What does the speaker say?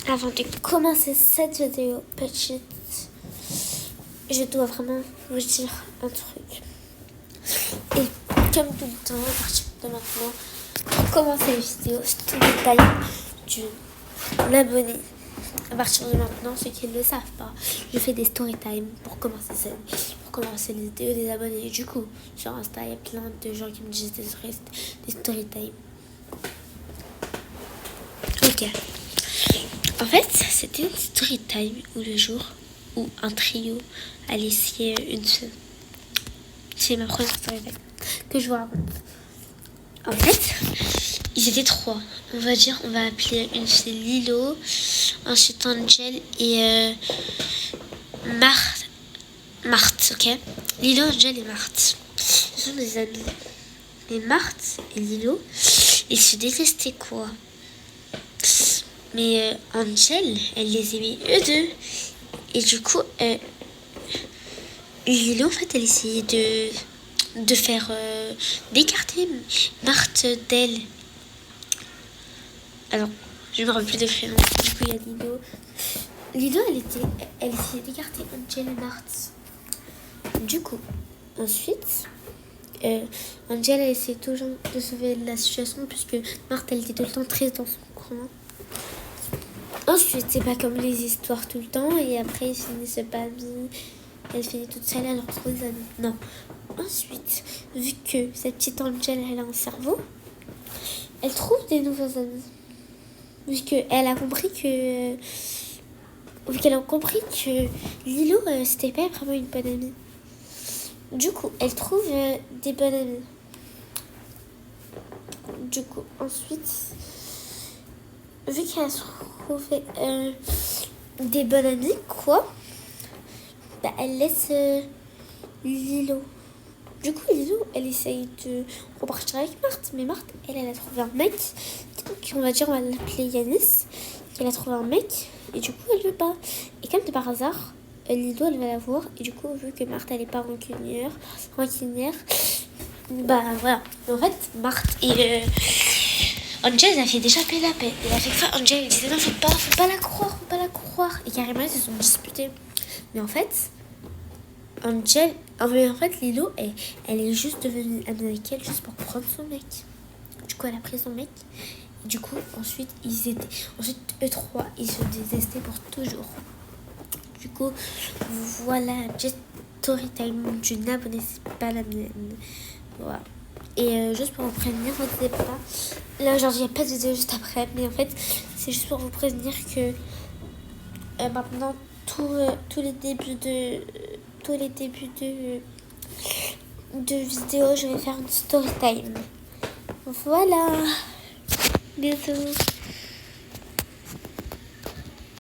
Avant de commencer cette vidéo petite, je dois vraiment vous dire un truc. Et comme tout le temps, à partir de maintenant, pour commencer les vidéos, c'est le time d'un abonné. À partir de maintenant, ceux qui ne le savent pas, je fais des story time pour commencer les vidéos des abonnés. Du coup, sur Insta, il y a plein de gens qui me disent des story time. Ok. En fait, c'était une story time où le jour où un trio a laissé une fille. C'est ma première story time que je vous raconte. En fait, ils étaient trois. On va appeler une fille Lilo, ensuite Angel et Marthe, ok? Lilo, Angel et Marthe. Ce sont des amis. Mais Marthe et Lilo, ils se détestaient quoi? Mais Angel, elle les aimait eux deux. Et du coup, Lilo, en fait, elle essayait de faire d'écarter Marthe d'elle. Alors, je me rappelle plus des prénoms. Du coup, il y a Lilo. Lilo, elle essayait d'écarter Angel et Marthe. Du coup, ensuite, Angel a essayé toujours de sauver la situation puisque Marthe, elle était tout le temps triste dans son coin. Ensuite, c'est pas comme les histoires tout le temps et après, ils finissent pas bien. Elle finit toute seule, elle retrouve des amis. Non. Ensuite, vu que cette petite Angel, elle a un cerveau, elle trouve des nouveaux amis. Vu qu'elle a compris que... Vu qu'elle a compris que Lilo, c'était pas vraiment une bonne amie. Du coup, elle trouve des bonnes amies. Du coup, ensuite, vu qu'elle a trouvé des bonnes amies, quoi, bah, elle laisse Lilo. Du coup, Lilo, elle essaye de repartir avec Marthe. Mais Marthe, elle a trouvé un mec. On va l'appeler Yanis. Elle a trouvé un mec. Et du coup, elle veut pas. Et comme de par hasard, Lilo, elle va la voir. Et du coup, vu que Marthe, elle est pas rancunière, bah voilà. Mais en fait, Marthe et Angel, elle a fait déjà paix la paix. Elle a fait ça. Angel, elle disait non, faut pas la croire. Et carrément, ils se sont disputés. Mais en fait, Lilo, elle est juste devenue amie avec elle juste pour prendre son mec. Du coup, elle a pris son mec. Et du coup, ensuite, eux trois, ils se détestaient pour toujours. Du coup, voilà, just story time d'une abonnée, c'est pas la mienne. Voilà. Et juste pour vous prévenir, vous inquiétez pas. Là, aujourd'hui, il n'y a pas de vidéo juste après. Mais en fait, c'est juste pour vous prévenir que maintenant, tous les débuts de vidéo, je vais faire une story time. Voilà. Bisous.